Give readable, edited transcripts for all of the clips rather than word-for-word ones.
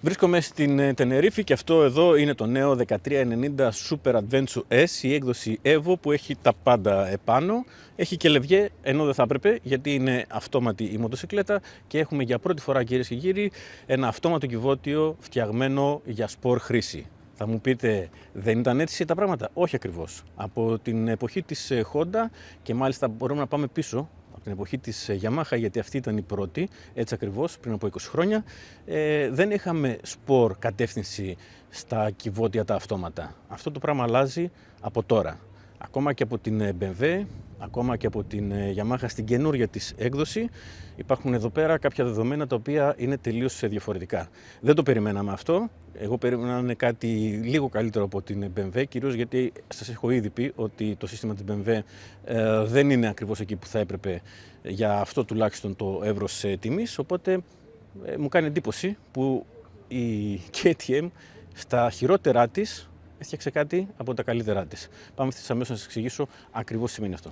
Βρίσκομαι στην Τενερίφη και αυτό εδώ είναι το νέο 1390 Super Adventure S, η έκδοση Evo που έχει τα πάντα επάνω. Έχει και λευγέ, ενώ δεν θα έπρεπε, γιατί είναι αυτόματη η μοτοσυκλέτα και έχουμε για πρώτη φορά, κυρίες και κύριοι, ένα αυτόματο κυβότιο φτιαγμένο για σπορ χρήση. Θα μου πείτε, δεν ήταν έτσι τα πράγματα? Όχι ακριβώς. Από την εποχή της Honda και μάλιστα μπορούμε να πάμε πίσω, από την εποχή της Yamaha, γιατί αυτή ήταν η πρώτη, έτσι ακριβώς, πριν από 20 χρόνια, δεν είχαμε σπορ κατεύθυνση στα κυβότια τα αυτόματα. Αυτό το πράγμα αλλάζει από τώρα. Ακόμα και από την BMW, ακόμα και από την Yamaha στην καινούργια της έκδοση, υπάρχουν εδώ πέρα κάποια δεδομένα τα οποία είναι τελείως διαφορετικά. Δεν το περιμέναμε αυτό. Εγώ περίμενα κάτι λίγο καλύτερο από την BMW, κυρίως γιατί σας έχω ήδη πει ότι το σύστημα της BMW δεν είναι ακριβώς εκεί που θα έπρεπε για αυτό τουλάχιστον το εύρος τιμής. Οπότε μου κάνει εντύπωση που η KTM στα χειρότερά της έφτιαξε κάτι από τα καλύτερά της. Πάμε ευθύς αμέσως να σας εξηγήσω ακριβώς τι σημαίνει αυτό.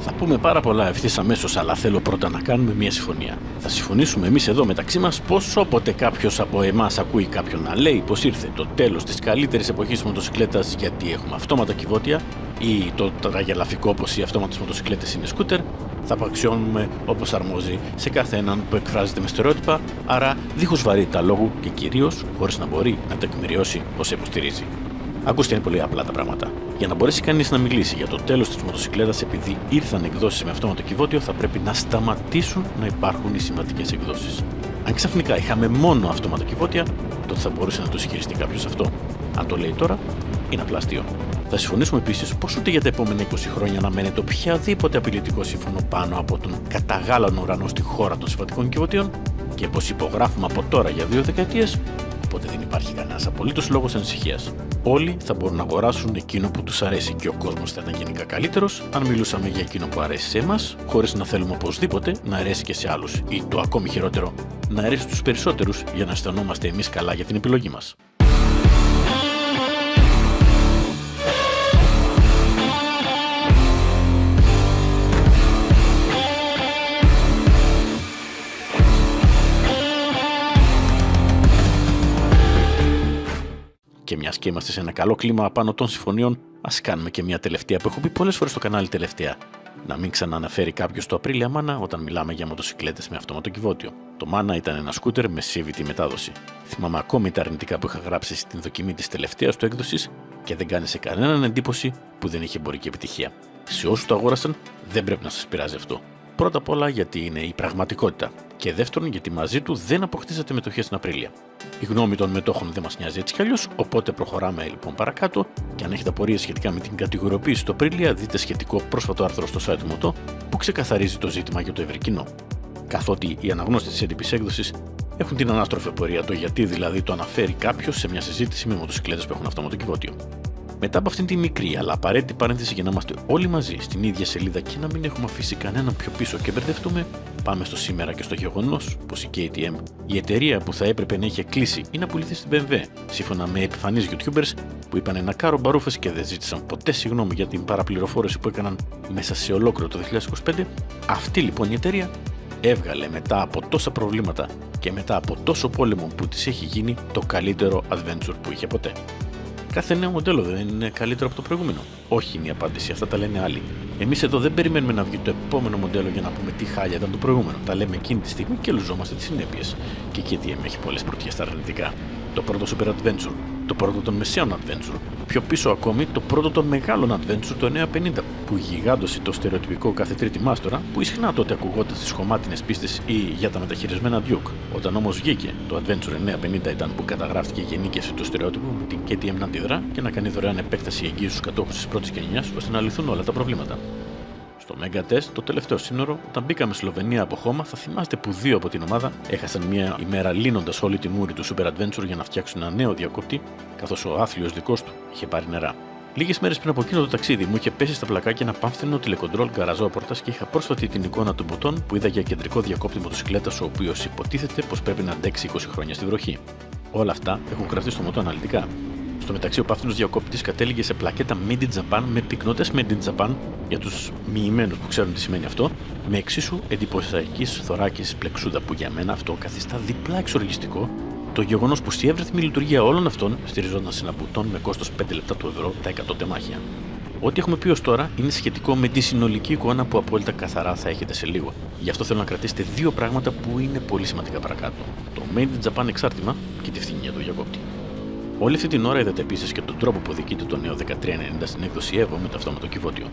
Θα πούμε πάρα πολλά ευθύς αμέσως, αλλά θέλω πρώτα να κάνουμε μια συμφωνία. Θα συμφωνήσουμε εμείς εδώ μεταξύ μας πως όποτε κάποιος από εμάς ακούει κάποιον να λέει πως ήρθε το τέλος της καλύτερης εποχής μοτοσυκλέτας γιατί έχουμε αυτόματα κυβότια ή το τραγελαφικό πως οι αυτόματες μοτοσυκλέτες είναι σκούτερ, θα απαξιώνουμε όπως αρμόζει σε κάθε έναν που εκφράζεται με στερεότυπα, άρα δίχως βαρύτητα λόγου και κυρίως χωρίς να μπορεί να τεκμηριώσει όσα υποστηρίζει. Ακούστε, είναι πολύ απλά τα πράγματα. Για να μπορέσει κανείς να μιλήσει για το τέλος της μοτοσυκλέτας επειδή ήρθαν εκδόσεις με αυτόματο κυβότιο, θα πρέπει να σταματήσουν να υπάρχουν οι συμβατικές εκδόσεις. Αν ξαφνικά είχαμε μόνο αυτόματα κυβότια, τότε θα μπορούσε να το ισχυριστεί κάποιος αυτό. Αν το λέει τώρα, είναι απλά αστείο. Θα συμφωνήσουμε επίσης πως ούτε για τα επόμενα 20 χρόνια αναμένεται οποιαδήποτε απειλητικό σύμφωνο πάνω από τον καταγάλανο ουρανό στη χώρα των συμβατικών κυβωτίων και πως υπογράφουμε από τώρα για 2 δεκαετίες. Οπότε δεν υπάρχει κανένας απολύτως λόγος ανησυχίας. Όλοι θα μπορούν να αγοράσουν εκείνο που τους αρέσει και ο κόσμος θα ήταν γενικά καλύτερος αν μιλούσαμε για εκείνο που αρέσει σε εμάς, χωρίς να θέλουμε οπωσδήποτε να αρέσει και σε άλλους ή το ακόμη χειρότερο, να αρέσει στους περισσότερους για να αισθανόμαστε εμείς καλά για την επιλογή μας. Και μιας και είμαστε σε ένα καλό κλίμα πάνω των συμφωνιών, ας κάνουμε και μια τελευταία που έχω πει πολλές φορές στο κανάλι τελευταία. Να μην ξανααναφέρει κάποιος το Απρίλια Μάνα όταν μιλάμε για μοτοσυκλέτες με αυτόματο κυβότιο. Το Μάνα ήταν ένα σκούτερ με CVT μετάδοση. Θυμάμαι ακόμη τα αρνητικά που είχα γράψει στην δοκιμή της τελευταίας του έκδοσης και δεν κάνει σε κανέναν εντύπωση που δεν είχε εμπορική επιτυχία. Σε όσους το αγόρασαν, δεν πρέπει να σας πειράζει αυτό. Πρώτα απ' όλα γιατί είναι η πραγματικότητα. Και δεύτερον, γιατί μαζί του δεν αποκτήσατε μετοχές στην Απρίλια. Η γνώμη των μετόχων δεν μας νοιάζει έτσι κι αλλιώς, οπότε προχωράμε λοιπόν παρακάτω. Και αν έχετε απορίες σχετικά με την κατηγοριοποίηση του Απρίλια, δείτε σχετικό πρόσφατο άρθρο στο site του Μοτό που ξεκαθαρίζει το ζήτημα για το ευρύ κοινό. Καθότι οι αναγνώστες της έντυπης έκδοσης έχουν την ανάστροφη πορεία, το γιατί δηλαδή το αναφέρει κάποιος σε μια συζήτηση με μοτοσυκλέτες που έχουν αυτόματο κυβότιο. Μετά από αυτήν τη μικρή αλλά απαραίτητη παρένθεση για να είμαστε όλοι μαζί στην ίδια σελίδα και να μην έχουμε αφήσει κανέναν πιο πίσω και μπερδευτούμε, πάμε στο σήμερα και στο γεγονός πως η KTM, η εταιρεία που θα έπρεπε να είχε κλείσει ή να πουληθεί στην BMW, σύμφωνα με επιφανείς YouTubers που είπαν ένα κάρο μπαρούφες και δεν ζήτησαν ποτέ συγγνώμη για την παραπληροφόρηση που έκαναν μέσα σε ολόκληρο το 2025, αυτή λοιπόν η εταιρεία έβγαλε μετά από τόσα προβλήματα και μετά από τόσο πόλεμο που της έχει γίνει το καλύτερο adventure που είχε ποτέ. Κάθε νέο μοντέλο δεν είναι καλύτερο από το προηγούμενο? Όχι είναι η απάντηση, αυτά τα λένε άλλοι. Εμείς εδώ δεν περιμένουμε να βγει το επόμενο μοντέλο για να πούμε τι χάλια ήταν το προηγούμενο. Τα λέμε εκείνη τη στιγμή και λουζόμαστε τις συνέπειες. Και η KTM έχει πολλές πρωτιές στα αρνητικά. Το πρώτο Super Adventure, το πρώτο των μεσαίων Adventure, πιο πίσω ακόμη το πρώτο των μεγάλων Adventure, το 950, που γιγάντωσε το στερεοτυπικό κάθε τρίτη μάστορα, που συχνά τότε ακουγόταν στις χωμάτινες πίστες ή για τα μεταχειρισμένα Duke. Όταν όμως βγήκε το Adventure 950 ήταν που καταγράφτηκε η γενίκευση του στερεότυπου με την KTM να αντιδρά και να κάνει δωρεάν επέκταση εγγύης στους κατόχους της πρώτης γενιάς ώστε να λυθούν όλα τα προβλήματα. Στο Mega Test, το τελευταίο σύνορο, όταν μπήκαμε Σλοβενία από χώμα, θα θυμάστε που 2 από την ομάδα έχασαν μια ημέρα λύνοντας όλη τη μούρη του Super Adventure για να φτιάξουν ένα νέο διακόπτη, καθώς ο άθλιος δικός του είχε πάρει νερά. Λίγες μέρες πριν από εκείνο το ταξίδι μου είχε πέσει στα πλακάκια ένα πάμφθινο τηλεκοντρόλ γκαραζόπορτας και είχα πρόσφατη την εικόνα του μπουτών που είδα για κεντρικό διακόπτη μοτοσυκλέτας, ο οποίος υποτίθεται πως πρέπει να αντέξει 20 χρόνια στη βροχή. Όλα αυτά έχουν γραφτεί στο μοτό αναλυτικά. Στο μεταξύ, ο παύτινος διακόπτης κατέληγε σε πλακέτα Made in Japan με πυκνότητες Made in Japan για τους μοιημένους που ξέρουν τι σημαίνει αυτό, με εξίσου εντυπωσιακής θωράκης πλεξούδα που για μένα αυτό καθιστά διπλά εξοργιστικό το γεγονός πως η εύρυθμη λειτουργία όλων αυτών στηριζόταν σε ένα μπουτόν με κόστος 5 λεπτά του ευρώ τα 100 τεμάχια. Ό,τι έχουμε πει ως τώρα είναι σχετικό με τη συνολική εικόνα που απόλυτα καθαρά θα έχετε σε λίγο. Γι' αυτό θέλω να κρατήσετε δύο πράγματα που είναι πολύ σημαντικά παρακάτω: το Made in Japan εξάρτημα και τη φθηνία του διακόπτη. Όλη αυτή την ώρα είδατε επίσης και τον τρόπο που οδηγείται το νέο 1390 στην έκδοση Evo με το αυτόματο κυβότιο.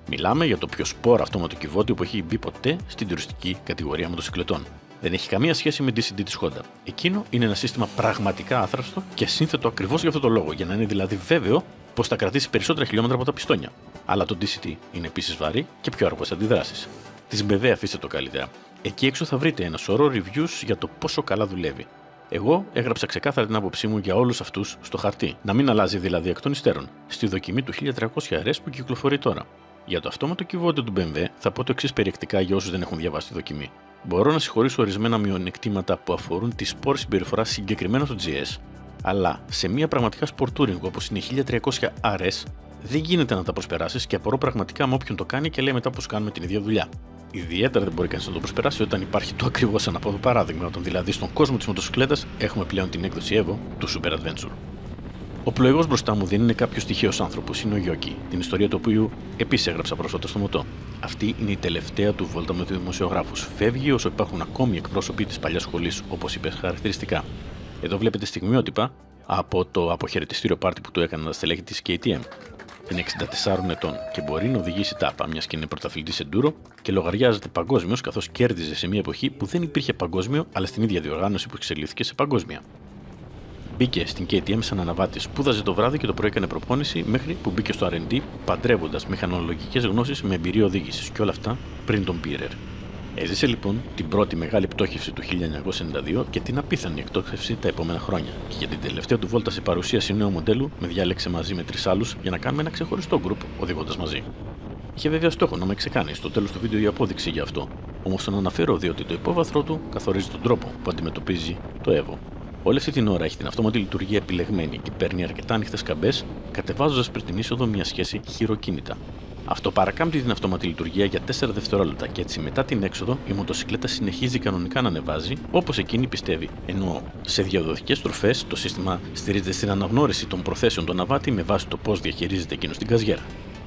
Μιλάμε για το πιο σπόρο αυτόματο κυβότιο που έχει μπει ποτέ στην τουριστική κατηγορία μοτοσυκλετών. Δεν έχει καμία σχέση με DCT της Honda. Εκείνο είναι ένα σύστημα πραγματικά άθραυστο και σύνθετο ακριβώς για αυτό το λόγο, για να είναι δηλαδή βέβαιο πως θα κρατήσει περισσότερα χιλιόμετρα από τα πιστόνια. Αλλά το DCT είναι επίσης βαρύ και πιο αργό σε αντιδράσεις. Της BMW αφήστε το καλύτερα. Εκεί έξω θα βρείτε ένα σωρό reviews για το πόσο καλά δουλεύει. Εγώ έγραψα ξεκάθαρα την άποψή μου για όλους αυτούς στο χαρτί. Να μην αλλάζει δηλαδή εκ των υστέρων, στη δοκιμή του 1300 RS που κυκλοφορεί τώρα. Για το αυτόματο κυβότιο του BMW θα πω το εξής περιεκτικά για όσους δεν έχουν διαβάσει τη δοκιμή. Μπορώ να συγχωρήσω ορισμένα μειονεκτήματα που αφορούν τη σπόρη συμπεριφορά συγκεκριμένα στο GS, αλλά σε μια πραγματικά σπορτούρινγκ όπως είναι η 1300 RS δεν γίνεται να τα προσπεράσεις και απορώ πραγματικά με όποιον το κάνει και λέει μετά πως κάνουμε την ίδια δουλειά. Ιδιαίτερα δεν μπορεί κανείς να το προσπεράσει όταν υπάρχει το ακριβώς ανάποδο παράδειγμα, όταν δηλαδή στον κόσμο της μοτοσυκλέτας έχουμε πλέον την έκδοση Evo του Super Adventure. Ο πλοηγός μπροστά μου δεν είναι κάποιος τυχαίος άνθρωπος, είναι ο Γιώκη, την ιστορία του οποίου επίσης έγραψα πρόσφατα στο μοτό. Αυτή είναι η τελευταία του βόλτα με τους δημοσιογράφους. Φεύγει όσο υπάρχουν ακόμη εκπρόσωποι της παλιάς σχολής, όπως είπε χαρακτηριστικά. Εδώ βλέπετε στιγμιότυπα από το αποχαιρετιστήριο πάρτι που του έκαναν τα στελέχη της KTM. Είναι 64 ετών και μπορεί να οδηγήσει τάπα, μιας και είναι πρωταθλητής εντούρο και λογαριάζεται παγκόσμιος, καθώς κέρδιζε σε μια εποχή που δεν υπήρχε παγκόσμιο, αλλά στην ίδια διοργάνωση που εξελίχθηκε σε παγκόσμια. Μπήκε στην KTM σαν αναβάτης, σπούδαζε το βράδυ και το πρωί έκανε προπόνηση μέχρι που μπήκε στο R&D, παντρεύοντας μηχανολογικές γνώσεις με εμπειρία οδήγησης και όλα αυτά πριν τον Πίρερ. Έζησε λοιπόν την πρώτη μεγάλη πτώχευση του 1992 και την απίθανη εκτόξευση τα επόμενα χρόνια. Και για την τελευταία του βόλτα σε παρουσίαση νέου μοντέλου, με διάλεξε μαζί με 3 άλλους για να κάνουμε ένα ξεχωριστό group οδηγώντας μαζί. Είχε βέβαια στόχο να με ξεκάνει στο τέλος του βίντεο η απόδειξη γι' αυτό. Όμως τον αναφέρω διότι το υπόβαθρό του καθορίζει τον τρόπο που αντιμετωπίζει το Evo. Όλη αυτή την ώρα έχει την αυτόματη λειτουργία επιλεγμένη και παίρνει αρκετά ανοιχτές καμπές, κατεβάζοντας πριν την είσοδο μια σχέση χειροκίνητα. Αυτό παρακάμπτει την αυτόματη λειτουργία για 4 δευτερόλεπτα και έτσι μετά την έξοδο η μοτοσυκλέτα συνεχίζει κανονικά να ανεβάζει όπως εκείνη πιστεύει. Ενώ σε διαδοχικές στροφές το σύστημα στηρίζεται στην αναγνώριση των προθέσεων του αναβάτη με βάση το πώς διαχειρίζεται εκείνο την καζιέρα.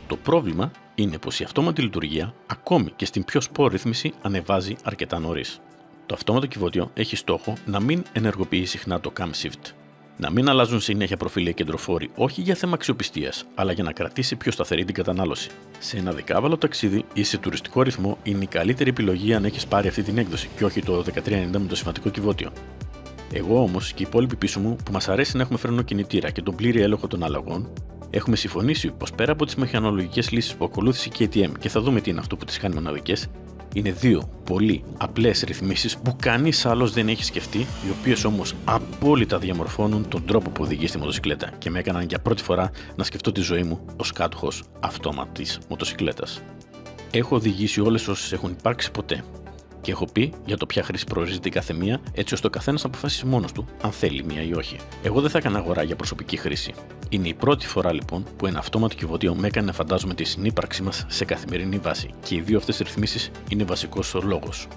Το πρόβλημα είναι πως η αυτόματη λειτουργία, ακόμη και στην πιο σπόρη ρύθμιση, ανεβάζει αρκετά νωρίς. Το αυτόματο κυβότιο έχει στόχο να μην ενεργοποιεί συχνά το cam shift. Να μην αλλάζουν συνέχεια προφίλ οι κεντροφόροι, όχι για θέμα αξιοπιστίας, αλλά για να κρατήσει πιο σταθερή την κατανάλωση. Σε ένα δεκάβαλο ταξίδι ή σε τουριστικό ρυθμό είναι η καλύτερη επιλογή αν έχεις πάρει αυτή την έκδοση και όχι το 1390 με το συμβατικό κυβότιο. Εγώ όμως και οι υπόλοιποι πίσω μου που μας αρέσει να έχουμε φρενοκινητήρα και τον πλήρη έλεγχο των αλλαγών, έχουμε συμφωνήσει πως πέρα από τις μηχανολογικές λύσεις που ακολούθησε η KTM και θα δούμε τι είναι αυτό που τις κάνει μοναδικές, είναι δύο πολύ απλές ρυθμίσεις που κανείς άλλος δεν έχει σκεφτεί, οι οποίες όμως απόλυτα διαμορφώνουν τον τρόπο που οδηγεί στη μοτοσυκλέτα και με έκαναν για πρώτη φορά να σκεφτώ τη ζωή μου ως κάτοχος αυτόματης μοτοσυκλέτας. Έχω οδηγήσει όλες όσες έχουν υπάρξει ποτέ και έχω πει για το ποια χρήση προορίζεται η κάθε μία, έτσι ώστε ο καθένας να αποφασίσει μόνος του αν θέλει μία ή όχι. Εγώ δεν θα έκανα αγορά για προσωπική χρήση. Είναι η πρώτη φορά λοιπόν που ένα αυτόματο κυβότιο με έκανε να φαντάζομαι τη συνύπαρξή μας σε καθημερινή βάση και οι δύο αυτές ρυθμίσεις είναι βασικός λόγος.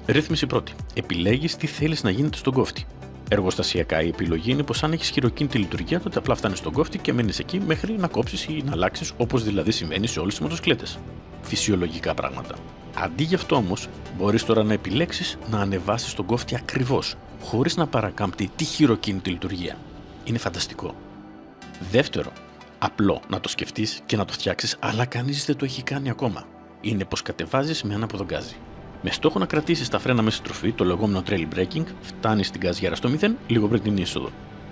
Ρύθμιση πρώτη. Επιλέγεις τι θέλεις να γίνεται στον κόφτη. Εργοστασιακά η επιλογή είναι πως αν έχεις χειροκίνητη λειτουργία, τότε απλά φτάνεις στον κόφτη και μένεις εκεί μέχρι να κόψεις ή να αλλάξεις, όπως δηλαδή συμβαίνει σε όλες τις μοτοσυκλέτες. Φυσιολογικά πράγματα. Αντί γι' αυτό όμως, μπορείς τώρα να επιλέξεις να ανεβάσεις τον κόφτη ακριβώς, χωρίς να παρακάμπτει τη χειροκίνητη λειτουργία. Είναι φανταστικό. Δεύτερο, απλό να το σκεφτείς και να το φτιάξεις, αλλά κανείς δεν το έχει κάνει ακόμα. Είναι πως κατεβάζεις με ανάποδο γκάζι. Με στόχο να κρατήσεις τα φρένα μέσα στη τροφή, το λεγόμενο trail braking, φτάνεις την γκαζιέρα στο 0 λίγο πριν την είσοδο.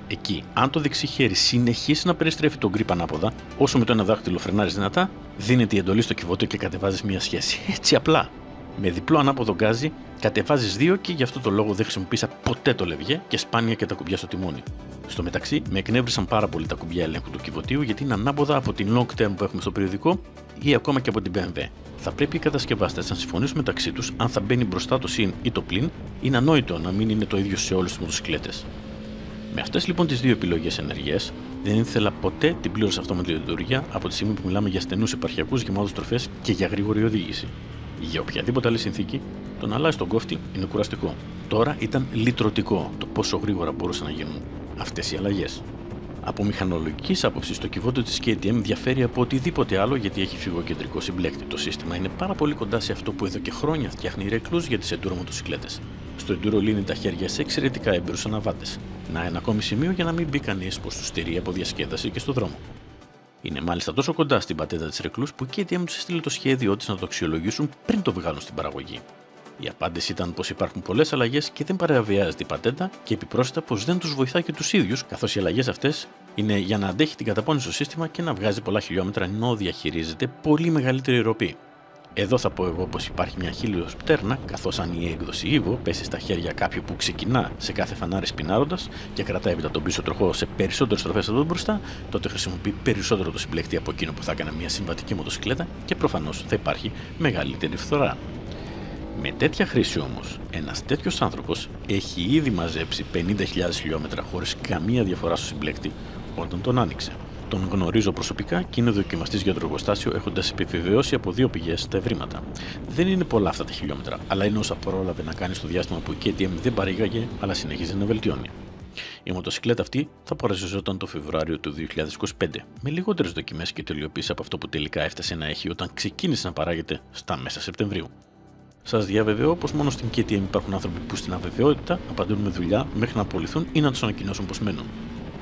Εκεί, αν το δεξί χέρι συνεχίσει να περιστρέφει τον grip ανάποδα, όσο με το ένα δάχτυλο φρενάρεις δυνατά, δίνεται η εντολή στο κυβότιο και κατεβάζεις μια σχέση. Έτσι απλά. Με διπλό ανάποδο γκάζι κατεβάζεις 2 και γι' αυτό το λόγο δεν χρησιμοποίησα ποτέ το λευγέ και σπάνια και τα κουμπιά στο τιμόνι. Στο μεταξύ, με εκνεύρισαν πάρα πολύ τα κουμπιά ελέγχου του κυβωτίου γιατί είναι ανάποδα από την long term που έχουμε στο περιοδικό ή ακόμα και από την BMW. Θα πρέπει οι κατασκευαστές να συμφωνήσουν μεταξύ τους αν θα μπαίνει μπροστά το συν ή το πλην, είναι ανόητο να μην είναι το ίδιο σε όλες τις μοτοσυκλέτες. Με αυτές λοιπόν τις δύο επιλογές ενεργείας, δεν ήθελα ποτέ την πλήρως αυτόματη λειτουργία από τη στιγμή που μιλάμε για στενούς επαρχιακούς γεμάτους τροφές και για γρήγορη οδήγηση. Για οποιαδήποτε άλλη συνθήκη, το να αλλάζει τον κόφτη είναι κουραστικό. Τώρα ήταν λυτρωτικό το πόσο γρήγορα μπορούσαν να γίνουν αυτές οι αλλαγές. Από μηχανολογικής άποψης, το κυβότιο της KTM διαφέρει από οτιδήποτε άλλο γιατί έχει φυγοκεντρικό συμπλέκτη. Το σύστημα είναι πάρα πολύ κοντά σε αυτό που εδώ και χρόνια φτιάχνει η Reclus για τις enduro μοτοσυκλέτες. Στο enduro λύνει τα χέρια σε εξαιρετικά έμπειρους αναβάτες. Να ένα ακόμη σημείο για να μην μπει κανείς πως του στερεί από διασκέδαση και στο δρόμο. Είναι μάλιστα τόσο κοντά στην πατέντα της Reclus που η KTM τους έστειλε το σχέδιό της να το αξιολογήσουν πριν το βγάλουν στην παραγωγή. Η απάντηση ήταν πως υπάρχουν πολλές αλλαγές και δεν παραβιάζεται η πατέντα και επιπρόσθετα πως δεν τους βοηθάει και τους ίδιους, καθώς οι αλλαγές αυτές είναι για να αντέχει την καταπώνηση στο σύστημα και να βγάζει πολλά χιλιόμετρα ενώ διαχειρίζεται πολύ μεγαλύτερη ροπή. Εδώ θα πω εγώ πως υπάρχει μια χίλιος πτέρνα, καθώς αν η έκδοση Evo πέσει στα χέρια κάποιου που ξεκινά σε κάθε φανάρι σπινάροντας και κρατάει έπειτα τον πίσω τροχό σε περισσότερες στροφές από τον μπροστά, τότε χρησιμοποιεί περισσότερο το συμπλέκτη από εκείνο που θα έκανε μια συμβατική μοτοσυκλέτα και προφανώς θα υπάρχει μεγαλύτερη φθορά. Με τέτοια χρήση όμως, ένας τέτοιος άνθρωπος έχει ήδη μαζέψει 50.000 χιλιόμετρα χωρίς καμία διαφορά στο συμπλέκτη όταν τον άνοιξε. Τον γνωρίζω προσωπικά και είναι δοκιμαστής για το εργοστάσιο έχοντας επιβεβαιώσει από 2 πηγές τα ευρήματα. Δεν είναι πολλά αυτά τα χιλιόμετρα, αλλά είναι όσα πρόλαβε να κάνει στο διάστημα που η KTM δεν παρήγαγε, αλλά συνεχίζει να βελτιώνει. Η μοτοσυκλέτα αυτή θα παρουσιαζόταν το Φεβρουάριο του 2025, με λιγότερες δοκιμές και τελειοποίηση από αυτό που τελικά έφτασε να έχει όταν ξεκίνησε να παράγεται στα μέσα Σεπτεμβρίου. Σας διαβεβαιώ πως μόνο στην KTM υπάρχουν άνθρωποι που στην αβεβαιότητα απαντούν με δουλειά μέχρι να απολυθούν ή να τους ανακοινώσουν πως μένουν.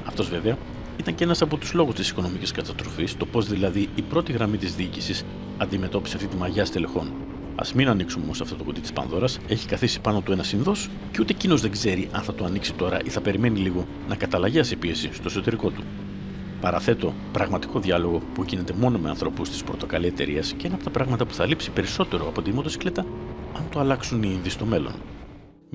Αυτός βέβαια ήταν και ένας από τους λόγους της οικονομικής καταστροφής, το πώς δηλαδή η πρώτη γραμμή της διοίκησης αντιμετώπισε αυτή τη μαγιά στελεχών. Ας μην ανοίξουμε όμως αυτό το κουτί της Πανδώρας, έχει καθίσει πάνω του ένας Ινδός και ούτε εκείνος δεν ξέρει αν θα το ανοίξει τώρα ή θα περιμένει λίγο να καταλαγιάσει η πίεση στο εσωτερικό του. Παραθέτω πραγματικό διάλογο που γίνεται μόνο με ανθρώπους της πορτοκαλί εταιρείας και ένα από τα πράγματα που θα λείψει περισσότερο από τη μοτοσυκλέτα αν το αλλάξουν οι Ινδοί στο μέλλον.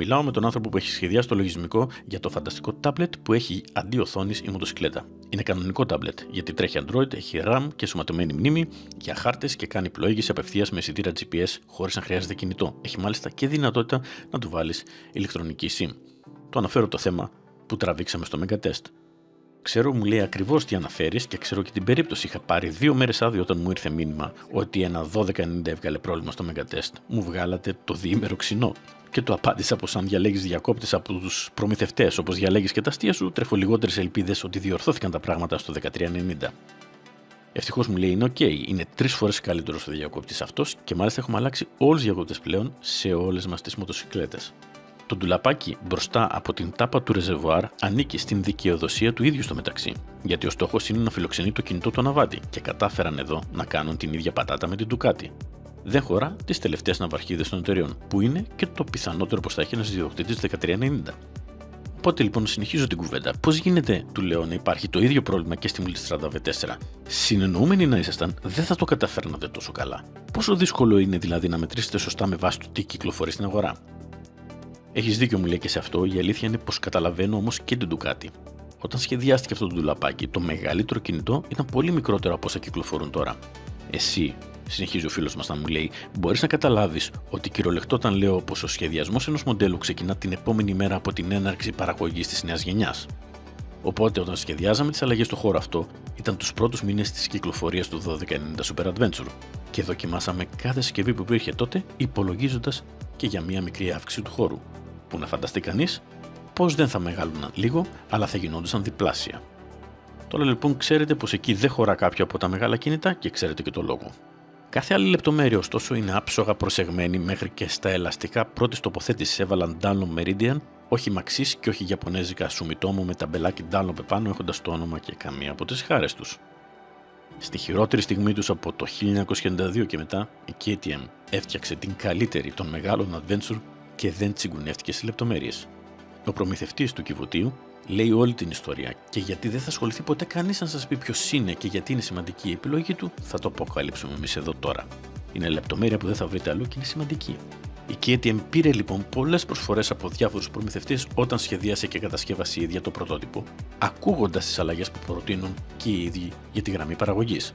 Μιλάω με τον άνθρωπο που έχει σχεδιάσει το λογισμικό για το φανταστικό τάμπλετ που έχει αντί οθόνης η μοτοσυκλέτα. Είναι κανονικό τάμπλετ γιατί τρέχει Android, έχει RAM και σωματωμένη μνήμη για χάρτες και κάνει πλοήγηση απευθείας με αισθητήρα GPS χωρίς να χρειάζεται κινητό. Έχει μάλιστα και δυνατότητα να του βάλεις ηλεκτρονική SIM. Το αναφέρω το θέμα που τραβήξαμε στο Megatest. Ξέρω, μου λέει ακριβώς τι αναφέρεις και ξέρω και την περίπτωση. Είχα πάρει 2 μέρες άδειο όταν μου ήρθε μήνυμα ότι ένα 1290 έβγαλε πρόβλημα στο Megatest. Μου βγάλατε το διήμερο ξινό. Και του απάντησα πως αν διαλέγεις διακόπτες από τους προμηθευτές όπως διαλέγεις και τα αστεία σου, τρέφω λιγότερες ελπίδες ότι διορθώθηκαν τα πράγματα στο 1390. Ευτυχώς μου λέει είναι OK, είναι 3 φορές καλύτερος ο διακόπτης αυτός και μάλιστα έχουμε αλλάξει όλους τους διακόπτες πλέον σε όλες μας τις μοτοσυκλέτες. Το ντουλαπάκι μπροστά από την τάπα του ρεζερβουάρ ανήκει στην δικαιοδοσία του ίδιου στο μεταξύ, γιατί ο στόχος είναι να φιλοξενεί το κινητό του αναβάτη και κατάφεραν εδώ να κάνουν την ίδια πατάτα με την Ducati. Δεν χωρά τις τελευταίες ναυαρχίδες των εταιρεών, που είναι και το πιθανότερο πως θα έχει ένας ιδιοκτήτης 1390. Οπότε λοιπόν συνεχίζω την κουβέντα. Πώς γίνεται, του λέω, να υπάρχει το ίδιο πρόβλημα και στη Multistrada V4. Συνεννοούμενοι να ήσασταν, δεν θα το καταφέρνατε τόσο καλά. Πόσο δύσκολο είναι δηλαδή να μετρήσετε σωστά με βάση το τι κυκλοφορεί στην αγορά. Έχεις δίκιο, μου λέει και σε αυτό. Η αλήθεια είναι πως καταλαβαίνω όμως και την Ducati. Όταν σχεδιάστηκε αυτό το ντουλαπάκι, το μεγαλύτερο κινητό ήταν πολύ μικρότερο από όσα κυκλοφορούν τώρα. Εσύ, συνεχίζει ο φίλος μας να μου λέει, μπορείς να καταλάβεις ότι κυριολεκτό όταν λέω πως ο σχεδιασμός ενός μοντέλου ξεκινά την επόμενη μέρα από την έναρξη παραγωγής της νέας γενιάς. Οπότε, όταν σχεδιάζαμε τις αλλαγές στο χώρο αυτό, ήταν τους πρώτους μήνες της κυκλοφορίας του 1290 Super Adventure και δοκιμάσαμε κάθε συσκευή που υπήρχε τότε, υπολογίζοντας και για μία μικρή αύξηση του χώρου. Που να φανταστεί κανείς πως δεν θα μεγάλωναν λίγο, αλλά θα γινόντουσαν διπλάσια. Τώρα λοιπόν ξέρετε πως εκεί δεν χωρά κάποιο από τα μεγάλα κινητά και ξέρετε και το λόγο. Κάθε άλλη λεπτομέρεια ωστόσο είναι άψογα προσεγμένη μέχρι και στα ελαστικά πρώτης τοποθέτησης έβαλαν Dunlop Meridian, όχι Maxis και όχι Ιαπωνέζικα Sumitomo με ταμπελάκι Dunlop επάνω έχοντας το όνομα και καμία από τις χάρες τους. Στη χειρότερη στιγμή τους από το 1992 και μετά, η KTM έφτιαξε την καλύτερη των μεγάλων adventure και δεν τσιγκουνεύτηκε στις λεπτομέρειες. Ο προμηθευτής του κυβωτίου λέει όλη την ιστορία και γιατί δεν θα ασχοληθεί ποτέ κανείς να σας πει ποιος είναι και γιατί είναι σημαντική η επιλογή του, θα το αποκαλύψουμε εμείς εδώ τώρα. Είναι λεπτομέρεια που δεν θα βρείτε αλλού και είναι σημαντική. Η KTM πήρε λοιπόν πολλές προσφορές από διάφορους προμηθευτές όταν σχεδίασε και κατασκεύασε η ίδια το πρωτότυπο, ακούγοντας τις αλλαγές που προτείνουν και οι ίδιοι για τη γραμμή παραγωγής.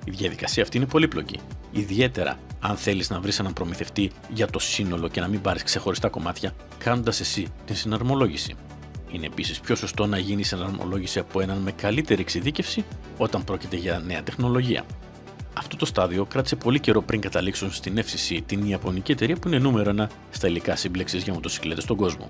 Η διαδικασία αυτή είναι πολύπλοκη, ιδιαίτερα αν θέλεις να βρεις έναν προμηθευτή για το σύνολο και να μην πάρεις ξεχωριστά κομμάτια, κάνοντας εσύ την συναρμολόγηση. Είναι επίσης πιο σωστό να γίνει συναρμολόγηση από έναν με καλύτερη εξειδίκευση όταν πρόκειται για νέα τεχνολογία. Αυτό το στάδιο κράτησε πολύ καιρό πριν καταλήξουν στην FCC, την ιαπωνική εταιρεία που είναι νούμερο 1 στα υλικά σύμπλεξης για μοτοσυκλέτες στον κόσμο.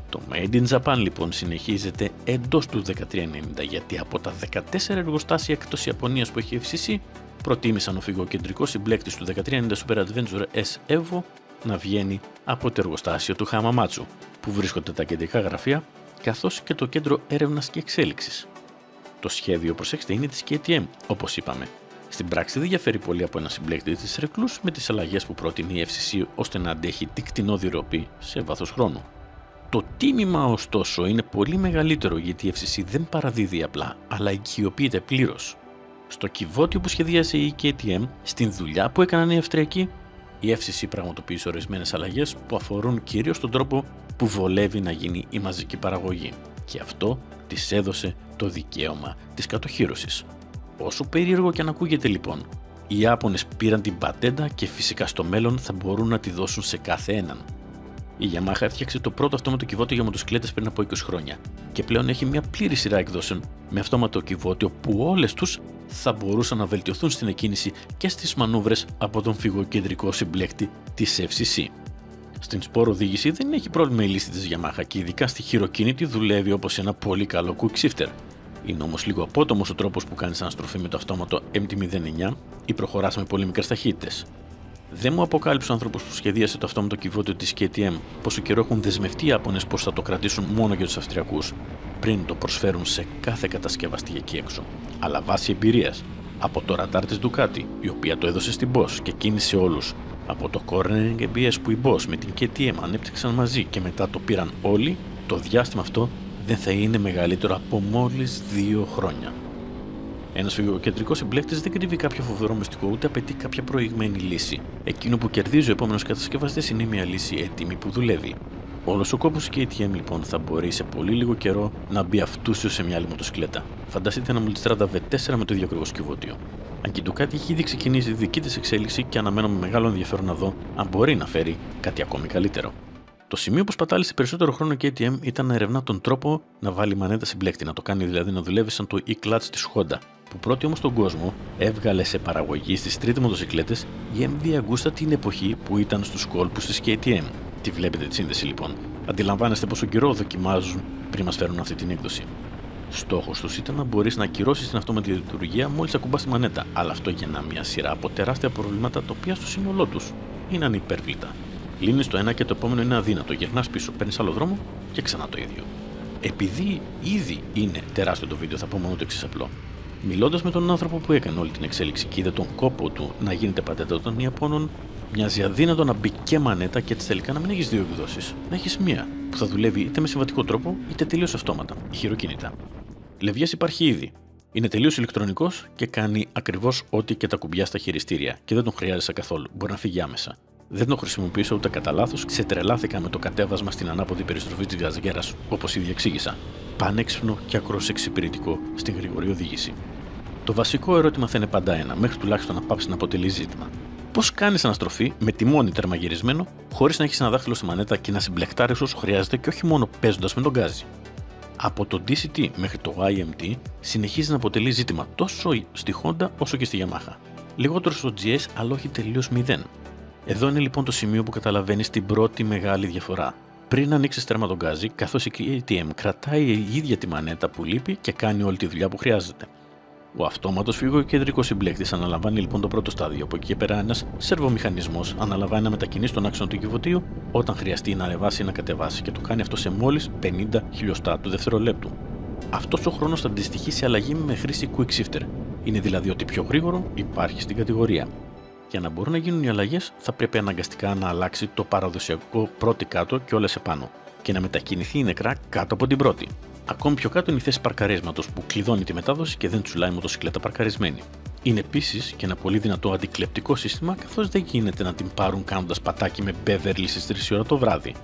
Το Made in Japan λοιπόν συνεχίζεται εντός του 1390, γιατί από τα 14 εργοστάσια εκτός Ιαπωνίας που έχει η FCC προτίμησαν ο φυγοκεντρικός συμπλέκτης του 1390 Super Adventure S Evo να βγαίνει από το εργοστάσιο του Hamamatsu, που βρίσκονται τα κεντρικά γραφεία καθώς και το κέντρο έρευνας και εξέλιξης. Το σχέδιο, προσέξτε, είναι της KTM, όπως είπαμε. Στην πράξη δεν διαφέρει πολύ από ένα συμπλέκτη της Reclus με τις αλλαγές που πρότεινε η FCC ώστε να αντέχει την κτηνόδη ροπή σε βάθος χρόνου. Το τίμημα ωστόσο είναι πολύ μεγαλύτερο γιατί η FCC δεν παραδίδει απλά, αλλά οικειοποιείται πλήρως. Στο κυβότιο που σχεδίασε η KTM, στην δουλειά που έκαναν οι Αυστριακοί, η FCC πραγματοποίησε ορισμένες αλλαγές που αφορούν κυρίως τον τρόπο που βολεύει να γίνει η μαζική παραγωγή. Και αυτό της έδωσε το δικαίωμα της κατοχύρωσης. Όσο περίεργο και αν ακούγεται λοιπόν, οι Ιάπωνες πήραν την πατέντα και φυσικά στο μέλλον θα μπορούν να τη δώσουν σε κάθε έναν. Η Yamaha έφτιαξε το πρώτο αυτόματο κυβότιο για μοτοσυκλέτες πριν από 20 χρόνια και πλέον έχει μια πλήρη σειρά εκδόσεων με αυτόματο κυβότιο που όλες τους θα μπορούσαν να βελτιωθούν στην εκκίνηση και στις μανούβρες από τον φυγοκεντρικό συμπλέκτη της FCC. Στην σπόρο οδήγηση δεν έχει πρόβλημα η λύση της Yamaha και ειδικά στη χειροκίνητη δουλεύει όπως ένα πολύ καλό quick shifter. Είναι όμως λίγο απότομος ο τρόπος που κάνεις αναστροφή με το αυτόματο MT-09 ή προχωράς με πολύ μικρές ταχύτητες. Δεν μου αποκάλυψε ο άνθρωπος που σχεδίασε το αυτόματο κυβότιο της KTM πόσο καιρό έχουν δεσμευτεί οι Ιάπωνες πως θα το κρατήσουν μόνο για τους Αυστριακούς, πριν το προσφέρουν σε κάθε κατασκευαστή εκεί έξω. Αλλά βάσει εμπειρίας, από το ραντάρ της Ducati, η οποία το έδωσε στην Bosch και κίνησε όλους, από το cornering ABS που η Bosch με την KTM ανέπτυξαν μαζί και μετά το πήραν όλοι, το διάστημα αυτό δεν θα είναι μεγαλύτερο από μόλις 2 χρόνια. Ένας φυγοκεντρικός συμπλέκτης δεν κρύβει κάποιο φοβερό μυστικό ούτε απαιτεί κάποια προηγμένη λύση. Εκείνο που κερδίζει ο επόμενος κατασκευαστής είναι μια λύση έτοιμη που δουλεύει. Όλος ο κόπος KTM λοιπόν θα μπορεί σε πολύ λίγο καιρό να μπει αυτούσιο σε μια άλλη μοτοσυκλέτα. Φανταστείτε ένα Multistrada V4 με το ίδιο ακριβώς κυβότιο. Αν και η Ducati έχει ήδη ξεκινήσει τη δική της εξέλιξη και αναμένω με μεγάλο ενδιαφέρον να δω αν μπορεί να φέρει κάτι ακόμη καλύτερο. Το σημείο που σπατάλησε περισσότερο χρόνο η KTM ήταν να ερευνά τον τρόπο να βάλει μανέτα συμπλέκτη, να το κάνει δηλαδή να δουλεύει σαν το e-clutch της Honda, που πρώτη όμως στον κόσμο έβγαλε σε παραγωγή στις τρίτες μοτοσυκλέτες η MV Agusta την εποχή που ήταν στους κόλπους της KTM. Τι βλέπετε τη σύνδεση λοιπόν. Αντιλαμβάνεστε πόσο καιρό δοκιμάζουν πριν μας φέρουν αυτή την έκδοση. Στόχος τους ήταν να μπορείς να ακυρώσεις την αυτόματη λειτουργία μόλις ακουμπάς τη μανέτα, αλλά αυτό γεννά μια σειρά από τεράστια προβλήματα τα οποία στο σύνολό τους είναι ανυπέρβλητα. Λύνεις το ένα και το επόμενο είναι αδύνατο. Γυρνάς πίσω, παίρνεις άλλο δρόμο και ξανά το ίδιο. Επειδή ήδη είναι τεράστιο το βίντεο, θα πω μόνο το εξής απλό. Μιλώντας με τον άνθρωπο που έκανε όλη την εξέλιξη και είδε τον κόπο του να γίνεται πατέντα των Ιαπώνων, μοιάζει αδύνατο να μπει και μανέτα και έτσι τελικά να μην έχεις 2 εκδόσεις. Να έχεις μία που θα δουλεύει είτε με συμβατικό τρόπο είτε τελείως αυτόματα, η χειροκίνητα. Λευιές υπάρχει ήδη. Είναι τελείως ηλεκτρονικός και κάνει ακριβώς ό,τι και τα κουμπιά στα χειριστήρια και δεν τον χρειάζεσαι καθόλου. Μπορεί να φύγει άμεσα. Δεν το χρησιμοποίησα ούτε κατά λάθος, ξετρελάθηκα με το κατέβασμα στην ανάποδη περιστροφή της γαζιέρας, όπως ήδη εξήγησα. Πανέξυπνο και ακρός εξυπηρετικό στην γρήγορη οδήγηση. Το βασικό ερώτημα θα είναι πάντα ένα, μέχρι τουλάχιστον να πάψει να αποτελεί ζήτημα. Πώς κάνεις αναστροφή με τιμόνι τερμαγυρισμένο, χωρίς να έχεις ένα δάχτυλο στη μανέτα και να συμπλεκτάρεις όσο χρειάζεται και όχι μόνο παίζοντας με τον γκάζι. Από το DCT μέχρι το IMT συνεχίζει να αποτελεί ζήτημα τόσο στη Honda όσο και στη Yamaha. Λιγότερο στο GS, αλλά όχι τελείως 0. Εδώ είναι λοιπόν το σημείο που καταλαβαίνεις την πρώτη μεγάλη διαφορά. Πριν ανοίξεις τέρμα τον γκάζι, καθώς η KTM κρατάει η ίδια τη μανέτα που λείπει και κάνει όλη τη δουλειά που χρειάζεται. Ο αυτόματος φυγοκεντρικός συμπλέκτης αναλαμβάνει λοιπόν το πρώτο στάδιο. Από εκεί και πέρα ένας σερβομηχανισμός αναλαμβάνει να μετακινήσει τον άξονα του κυβωτίου όταν χρειαστεί να ανεβάσει ή να κατεβάσει και το κάνει αυτό σε μόλις 50 χιλιοστά του δευτερολέπτου. Αυτός ο χρόνος θα αντιστοιχεί σε αλλαγή με χρήση quick shifter. Είναι δηλαδή ότι πιο γρήγορο υπάρχει στην κατηγορία. Για να μπορούν να γίνουν οι αλλαγές, θα πρέπει αναγκαστικά να αλλάξει το παραδοσιακό πρώτη κάτω και όλες επάνω και να μετακινηθεί η νεκρά κάτω από την πρώτη. Ακόμη πιο κάτω είναι η θέση παρκαρίσματος που κλειδώνει τη μετάδοση και δεν τσουλάει μοτοσυκλέτα παρκαρισμένη. Είναι επίσης και ένα πολύ δυνατό αντικλεπτικό σύστημα, καθώς δεν γίνεται να την πάρουν κάνοντας πατάκι με Beverly στις 3 η ώρα το βράδυ,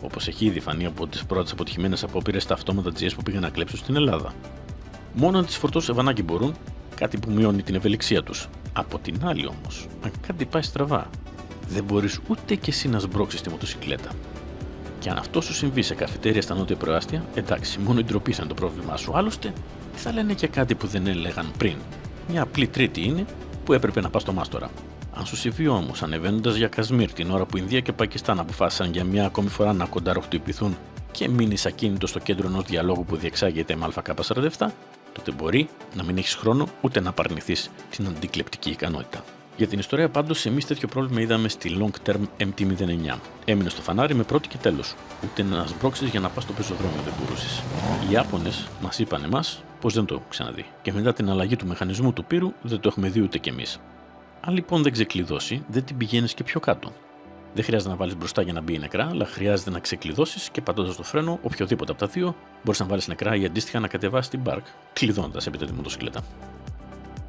όπως έχει ήδη φανεί από τις πρώτες αποτυχημένες απόπειρες στα αυτόματα GS που πήγαν να κλέψουν στην Ελλάδα. Μόνο να τις φορτώσουν σε βανάκι μπορούν, κάτι που μειώνει την ευελιξία τους. Από την άλλη όμως, αν κάτι πάει στραβά, δεν μπορείς ούτε κι εσύ να σμπρώξεις τη μοτοσυκλέτα. Και αν αυτό σου συμβεί σε καφετέρια στα νότια προάστια, εντάξει, μόνο η ντροπή είναι το πρόβλημά σου. Άλλωστε, θα λένε και κάτι που δεν έλεγαν πριν. Μια απλή Τρίτη είναι που έπρεπε να πας στο μάστορα. Αν σου συμβεί όμως ανεβαίνοντας για Κασμίρ την ώρα που Ινδία και Πακιστάν αποφάσισαν για μια ακόμη φορά να κονταροχτυπηθούν και μείνεις ακίνητο στο κέντρο ενός διαλόγου που διεξάγεται με ΑΚ47, τότε μπορεί να μην έχεις χρόνο ούτε να απαρνηθείς την αντικλεπτική ικανότητα. Για την ιστορία πάντως, εμείς τέτοιο πρόβλημα είδαμε στη Long Term MT-09. Έμεινε στο φανάρι με πρώτη και τέλος. Ούτε να σμπρώξεις για να πας στο πεζοδρόμιο δεν μπορούσες. Οι Ιάπωνες μας είπαν εμάς πως δεν το έχουν ξαναδεί. Και μετά την αλλαγή του μηχανισμού του πύρου δεν το έχουμε δει ούτε κι εμείς. Αν λοιπόν δεν ξεκλειδώσει, δεν την πηγαίνεις και πιο κάτω. Δεν χρειάζεται να βάλεις μπροστά για να μπει η νεκρά, αλλά χρειάζεται να ξεκλειδώσεις και πατώντας το φρένο, οποιοδήποτε από τα δύο, μπορείς να βάλεις νεκρά ή αντίστοιχα να κατεβάσεις την μπαρκ, κλειδώνοντας έπειτα τη μοτοσυκλέτα.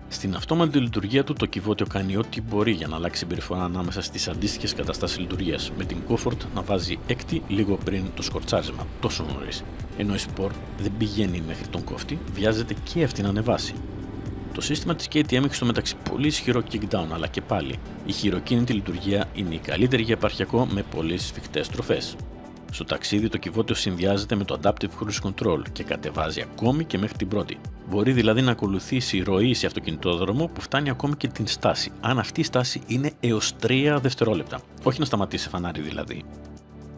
Στην αυτόματη λειτουργία του, το κυβότιο κάνει ό,τι μπορεί για να αλλάξει συμπεριφορά ανάμεσα στις αντίστοιχες καταστάσεις λειτουργίας, με την Comfort να βάζει έκτη λίγο πριν το σκορτσάρισμα, τόσο νωρίς. Ενώ η Sport δεν πηγαίνει μέχρι τον κόφτη, βιάζεται και αυτή να ανεβάσει. Το σύστημα της KTM έχει στο μεταξύ πολύ ισχυρό kickdown, αλλά και πάλι η χειροκίνητη λειτουργία είναι η καλύτερη για επαρχιακό με πολλές σφιχτές στροφές. Στο ταξίδι το κυβότιο συνδυάζεται με το Adaptive Cruise Control και κατεβάζει ακόμη και μέχρι την πρώτη. Μπορεί δηλαδή να ακολουθήσει ροή σε αυτοκινητόδρομο που φτάνει ακόμη και την στάση, αν αυτή η στάση είναι έως 3 δευτερόλεπτα. Όχι να σταματήσει σε φανάρι δηλαδή.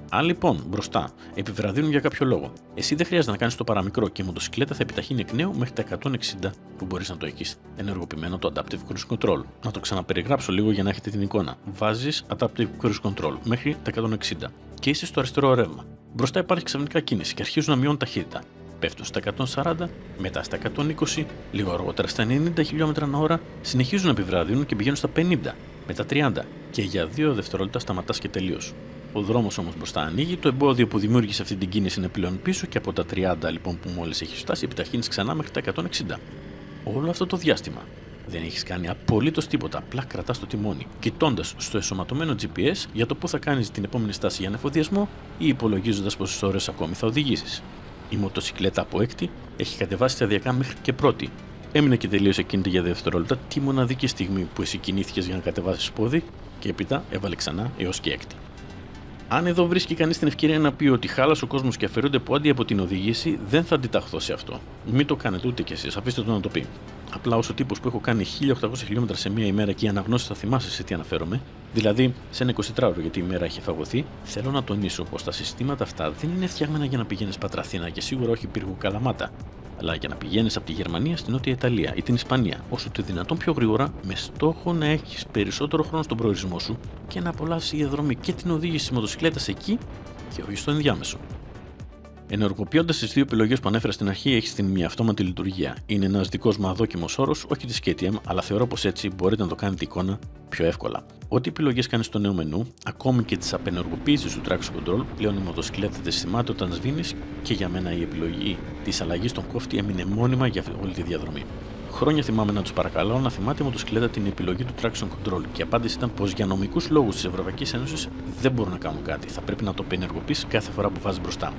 Αν λοιπόν μπροστά επιβραδύνουν για κάποιο λόγο, εσύ δεν χρειάζεται να κάνεις το παραμικρό και η μοτοσυκλέτα θα επιταχύνει εκ νέου μέχρι τα 160 που μπορείς να το έχεις ενεργοποιημένο το Adaptive Cruise Control. Να το ξαναπεριγράψω λίγο για να έχετε την εικόνα. Βάζεις Adaptive Cruise Control μέχρι τα 160 και είσαι στο αριστερό ρεύμα. Μπροστά υπάρχει ξαφνικά κίνηση και αρχίζουν να μειώνουν ταχύτητα. Πέφτουν στα 140, μετά στα 120, λίγο αργότερα στα 90 χιλιόμετρα ανά ώρα, συνεχίζουν να επιβραδύνουν και πηγαίνουν στα 50, μετά 30 και για 2 δευτερόλεπτα σταματάς και τελείως. Ο δρόμος όμως μπροστά ανοίγει, το εμπόδιο που δημιούργησε αυτή την κίνηση είναι πλέον πίσω και από τα 30 λοιπόν που μόλις έχει φτάσει επιταχύνεις ξανά μέχρι τα 160. Όλο αυτό το διάστημα δεν έχεις κάνει απολύτως τίποτα, απλά κρατάς το τιμόνι, κοιτώντας στο εσωματωμένο GPS για το πού θα κάνεις την επόμενη στάση για ανεφοδιασμό ή υπολογίζοντας πόσες ώρες ακόμη θα οδηγήσεις. Η μοτοσυκλέτα από έκτη έχει κατεβάσει σταδιακά μέχρι και πρώτη. Έμεινε και τελείωσε κίνητη για δευτερόλεπτα τη μοναδική στιγμή που εσύ κινήθηκες για να κατεβάσεις πόδι και έπειτα έβαλε ξανά έως και έκτη. Αν εδώ βρίσκει κανείς την ευκαιρία να πει ότι χάλασε ο κόσμος και αφαιρούνται πόντι από την οδήγηση, δεν θα αντιταχθώ σε αυτό. Μην το κάνετε ούτε κι εσείς, αφήστε το να το πει. Απλά ως ο τύπος που έχω κάνει 1800 χιλιόμετρα σε μία ημέρα και οι αναγνώσεις θα θυμάσαι σε τι αναφέρομαι, δηλαδή σε ένα 24ωρο γιατί η ημέρα έχει φαγωθεί, θέλω να τονίσω πως τα συστήματα αυτά δεν είναι φτιαγμένα για να πηγαίνεις Πατραθήνα και σίγουρα όχι Πύργου Καλαμάτα, αλλά για να πηγαίνεις από τη Γερμανία στην Νότια Ιταλία ή την Ισπανία, όσο το δυνατόν πιο γρήγορα, με στόχο να έχεις περισσότερο χρόνο στον προορισμό σου και να απολαύσεις η διαδρομή και την οδήγηση της μοτοσυκλέτας εκεί και όχι στο ενδιάμεσο. Ενεργοποιώντας τις δύο επιλογές που ανέφερα στην αρχή, έχεις την μία αυτόματη λειτουργία. Είναι ένας δικός μου αδόκιμος όρος, όχι της KTM, αλλά θεωρώ πως έτσι μπορείτε να το κάνετε εικόνα πιο εύκολα. Ό,τι επιλογές κάνεις στο νέο μενού, ακόμη και τις απενεργοποίησεις του traction control, πλέον η μοτοσυκλέτα δεν θυμάται όταν σβήνεις και για μένα η επιλογή της αλλαγής των κόφτη έμεινε μόνιμα για όλη τη διαδρομή. Χρόνια θυμάμαι να τους παρακαλώ να θυμάται η μοτοσυκλέτα την επιλογή του traction control και η απάντηση ήταν πως για νομικούς λόγους της Ευρωπαϊκής Ένωσης δεν μπορούν να κάνουν κάτι. Θα πρέπει να το απενεργοποιήσεις κάθε φορά που βάζεις μπροστά.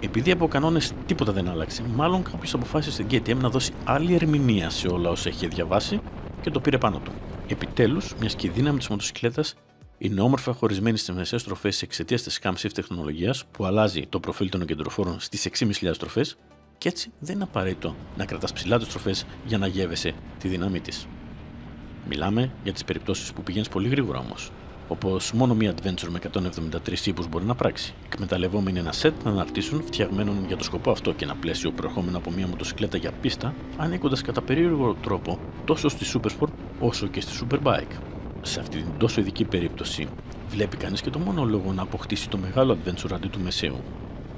Επειδή από κανόνες τίποτα δεν άλλαξε, μάλλον κάποιος αποφάσισε στην KTM να δώσει άλλη ερμηνεία σε όλα όσα είχε διαβάσει και το πήρε πάνω του. Επιτέλους, μιας και η δύναμη της μοτοσυκλέτας είναι όμορφα χωρισμένη στις μεσαίες στροφές εξαιτίας της Cam Shift τεχνολογίας που αλλάζει το προφίλ των κεντροφόρων στις 6.500 στροφές και έτσι δεν είναι απαραίτητο να κρατάς ψηλά τις στροφές για να γεύεσαι τη δύναμή της. Μιλάμε για τις περιπτώσεις που πηγαίνεις πολύ γρήγορα όμως, όπως μόνο μία Adventure με 173 ύπους μπορεί να πράξει, εκμεταλλευόμενοι ένα set να αναρτήσουν φτιαγμένων για το σκοπό αυτό και ένα πλαίσιο προερχόμενο από μία μοτοσυκλέτα για πίστα, ανήκοντας κατά περίεργο τρόπο τόσο στη Supersport όσο και στη Superbike. Σε αυτή την τόσο ειδική περίπτωση, βλέπει κανείς και το μόνο λόγο να αποκτήσει το μεγάλο Adventure αντί του μεσαίου.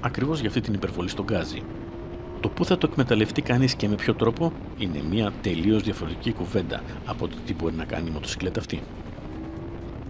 Ακριβώς για αυτή την υπερβολή στον γκάζι. Το που θα το εκμεταλλευτεί κανείς και με ποιο τρόπο είναι μία τελείως διαφορετική κουβέντα από το τι μπορεί να κάνει η μοτοσυκλέτα αυτή.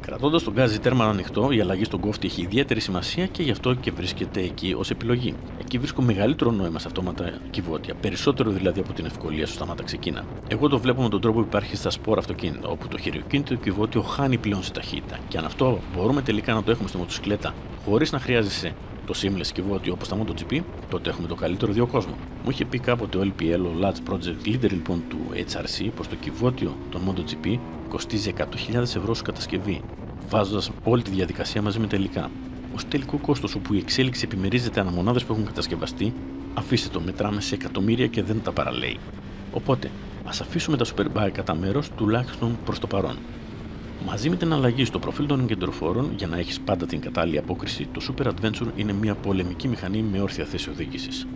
Κρατώντας τον γκάζι τέρμα ανοιχτό, η αλλαγή στον κόφτη έχει ιδιαίτερη σημασία και γι' αυτό και βρίσκεται εκεί ως επιλογή. Εκεί βρίσκω μεγαλύτερο νόημα σε αυτόματα κυβότια, περισσότερο δηλαδή από την ευκολία στο σταμάτα ξεκίνα. Εγώ το βλέπω με τον τρόπο που υπάρχει στα σπορ αυτοκίνητα, όπου το χειροκίνητο κυβότιο χάνει πλέον σε ταχύτητα. Και αν αυτό μπορούμε τελικά να το έχουμε στη μοτοσυκλέτα χωρίς να χρειάζεσαι το seamless κυβότιο όπως τα MotoGP, τότε έχουμε το καλύτερο δύο κόσμων. Μου είχε πει κάποτε ο LPL, ο Large Project Leader λοιπόν του HRC, πως το κυβότιο των MotoGP κοστίζει 100.000 ευρώ ως κατασκευή, βάζοντας όλη τη διαδικασία μαζί με τα υλικά. Ως τελικό κόστος, όπου η εξέλιξη επιμερίζεται ανά μονάδες που έχουν κατασκευαστεί, αφήστε το, μετράμε σε εκατομμύρια και δεν τα παραλέει. Οπότε, ας αφήσουμε τα Superbike κατά μέρος, τουλάχιστον προς το παρόν. Μαζί με την αλλαγή στο προφίλ των κεντροφόρων, για να έχεις πάντα την κατάλληλη απόκριση, το Super Adventure είναι μια πολεμική μηχανή με όρθια θέση οδήγησης.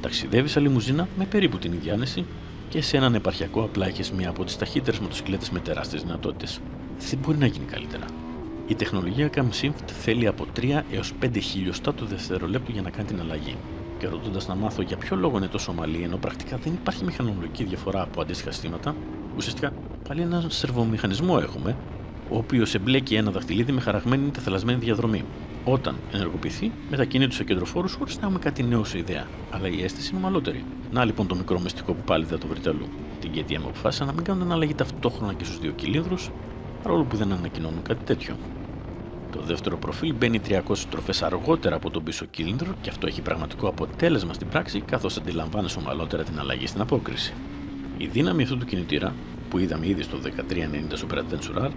Ταξιδεύεις σαν λιμουζίνα με περίπου την ίδια άνεση και σε έναν επαρχιακό απλά έχεις μια από τις ταχύτερες μοτοσυκλέτες με τεράστιες δυνατότητες. Δεν μπορεί να γίνει καλύτερα. Η τεχνολογία CamShift θέλει από 3 έως 5 χιλιοστά του δευτερολέπτου για να κάνει την αλλαγή. Και ρωτώντας να μάθω για ποιο λόγο είναι τόσο ομαλή, ενώ πρακτικά δεν υπάρχει μηχανολογική διαφορά από αντίστοιχα συστήματα, ουσιαστικά πάλι έναν σερβομηχανισμό έχουμε, ο οποίος εμπλέκει ένα δαχτυλίδι με χαραγμένη τεθελασμένη διαδρομή. Όταν ενεργοποιηθεί, μετακινείται τους κεντροφόρους χωρίς να έχουμε κάτι νέο σε ιδέα, αλλά η αίσθηση είναι ομαλότερη. Να λοιπόν το μικρό μυστικό που πάλι δεν το βρείτε αλλού. Την KTM αποφάσισα να μην κάνουν αλλαγή ταυτόχρονα και στους δύο κυλίνδρους, παρόλο που δεν ανακοινώνουν κάτι τέτοιο. Το δεύτερο προφίλ μπαίνει 300 στροφές αργότερα από τον πίσω κύλινδρο και αυτό έχει πραγματικό αποτέλεσμα στην πράξη, καθώς αντιλαμβάνεσαι ομαλότερα την αλλαγή στην απόκριση. Η δύναμη αυτού του κινητήρα, που είδαμε ήδη στο 1390 Super Adventure R,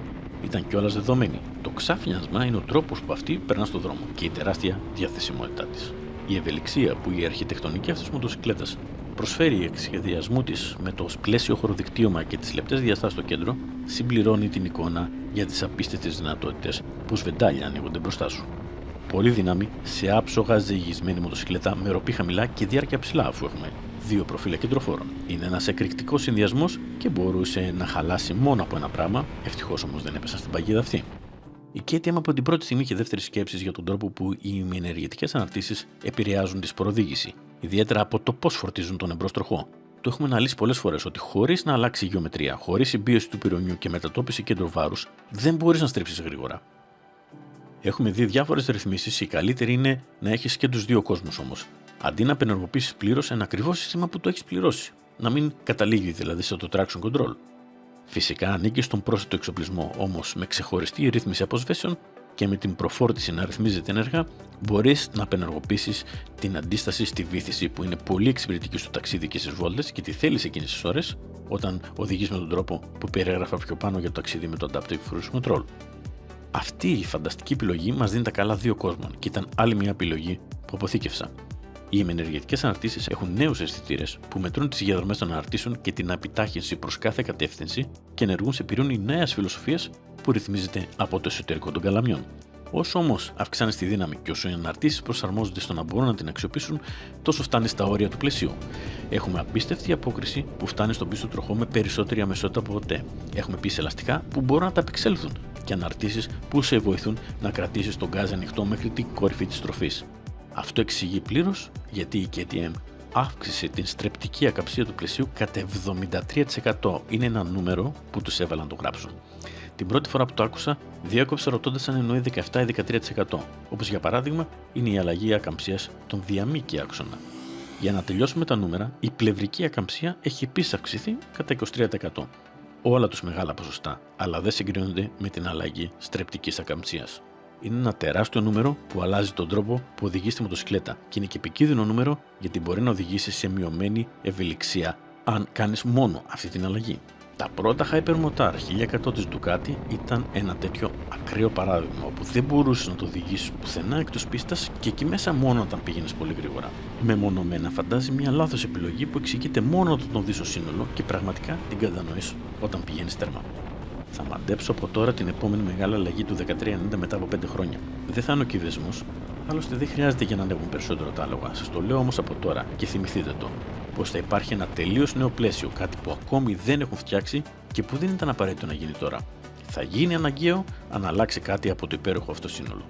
ήταν κιόλας δεδομένη. Το ξάφνιασμα είναι ο τρόπος που αυτή περνά στον δρόμο και η τεράστια διαθεσιμότητά της. Η ευελιξία που η αρχιτεκτονική αυτής της μοτοσυκλέτας προσφέρει εξ σχεδιασμού της με το πλαίσιο χωροδικτύωμα και τις λεπτές διαστάσεις στο κέντρο, συμπληρώνει την εικόνα για τις απίστευτες δυνατότητες που σβεντάλια ανοίγονται μπροστά σου. Πολύ δύναμη σε άψογα ζυγισμένη μοτοσυκλέτα με ροπή χαμηλά και διάρκεια ψηλά, αφού έχουμε δύο προφίλ κεντροφόρων. Είναι ένας εκρηκτικός συνδυασμός και μπορούσε να χαλάσει μόνο από ένα πράγμα, ευτυχώς όμως δεν έπεσαν στην παγίδα αυτή. Η KTM από την πρώτη στιγμή είχε δεύτερη σκέψη για τον τρόπο που οι ημιενεργετικές αναρτήσεις επηρεάζουν τη σποροδήγηση, ιδιαίτερα από το πώς φορτίζουν τον εμπρός τροχό. Το έχουμε αναλύσει πολλές φορές ότι χωρίς να αλλάξει η γεωμετρία, χωρίς συμπίεση του πυρονιού και μετατόπιση κέντρου βάρους, δεν μπορείς να στρίψεις γρήγορα. Έχουμε δει διάφορες ρυθμίσεις, η καλύτερη είναι να έχεις και τους δύο κόσμους όμως. Αντί να απενεργοποιήσεις πλήρως ένα ακριβό σύστημα που το έχεις πληρώσει. Να μην καταλήγει δηλαδή σε το traction control. Φυσικά ανήκει στον πρόσθετο εξοπλισμό, όμως με ξεχωριστή ρύθμιση αποσβέσεων και με την προφόρτιση να ρυθμίζεται ενεργά, μπορείς να απενεργοποιήσεις την αντίσταση στη βύθιση που είναι πολύ εξυπηρετική στο ταξίδι και στις βόλτες και τη θέλεις εκείνες τις ώρες όταν οδηγείς με τον τρόπο που περιέγραφα πιο πάνω για το ταξίδι με το Adaptive Cruise Control. Αυτή η φανταστική επιλογή μας δίνει τα καλά δύο κόσμων και ήταν άλλη μια επιλογή που αποθήκευσα. Οι ημιενεργετικές αναρτήσεις έχουν νέους αισθητήρες που μετρούν τις διαδρομές των αναρτήσεων και την επιτάχυνση προς κάθε κατεύθυνση και ενεργούν σε πυρήνη νέας φιλοσοφίας που ρυθμίζεται από το εσωτερικό των καλαμιών. Όσο όμως αυξάνει τη δύναμη και όσο οι αναρτήσεις προσαρμόζονται στο να μπορούν να την αξιοποιήσουν, τόσο φτάνει στα όρια του πλαισίου. Έχουμε απίστευτη απόκριση που φτάνει στον πίσω τροχό με περισσότερη αμεσότητα από ποτέ. Έχουμε πίσω ελαστικά που μπορούν να τα απεξέλθουν και αναρτήσεις που σε βοηθούν να κρατήσεις τον γκάζ ανοιχτό μέχρι την κορυφή της στροφής. Αυτό εξηγεί πλήρως γιατί η KTM αύξησε την στρεπτική ακαμψία του πλαισίου κατά 73%. Είναι ένα νούμερο που τους έβαλαν να το γράψουν. Την πρώτη φορά που το άκουσα, διέκοψα ρωτώντας αν εννοεί 17 ή 13%, όπως για παράδειγμα είναι η αλλαγή ακαμψίας των διαμήκη άξονα. Για να τελειώσουμε τα νούμερα, η πλευρική ακαμψία έχει επίσης αυξηθεί κατά 23%. Όλα τους μεγάλα ποσοστά, αλλά δεν συγκρίνονται με την αλλαγή στρεπτικής ακαμψίας. Είναι ένα τεράστιο νούμερο που αλλάζει τον τρόπο που οδηγεί στη μοτοσυκλέτα και είναι και επικίνδυνο νούμερο γιατί μπορεί να οδηγήσει σε μειωμένη ευελιξία αν κάνεις μόνο αυτή την αλλαγή. Τα πρώτα Hypermotard 1100 της Ducati ήταν ένα τέτοιο ακραίο παράδειγμα όπου δεν μπορούσες να το οδηγήσεις πουθενά εκτός πίστας και εκεί μέσα μόνο όταν πήγαινες πολύ γρήγορα. Μεμονωμένα φαντάζει μια λάθος επιλογή που εξηγείται μόνο όταν τον δεις στο σύνολο και πραγματικά την κατανοείς όταν πηγαίνεις τέρμα. Θα μαντέψω από τώρα την επόμενη μεγάλη αλλαγή του 1390 μετά από 5 χρόνια. Δεν θα είναι ο κυβισμός, άλλωστε δεν χρειάζεται για να ανέβουν περισσότερο τα άλογα. Σας το λέω όμως από τώρα και θυμηθείτε το, πως θα υπάρχει ένα τελείως νέο πλαίσιο, κάτι που ακόμη δεν έχουν φτιάξει και που δεν ήταν απαραίτητο να γίνει τώρα. Θα γίνει αναγκαίο αν αλλάξει κάτι από το υπέροχο αυτό σύνολο.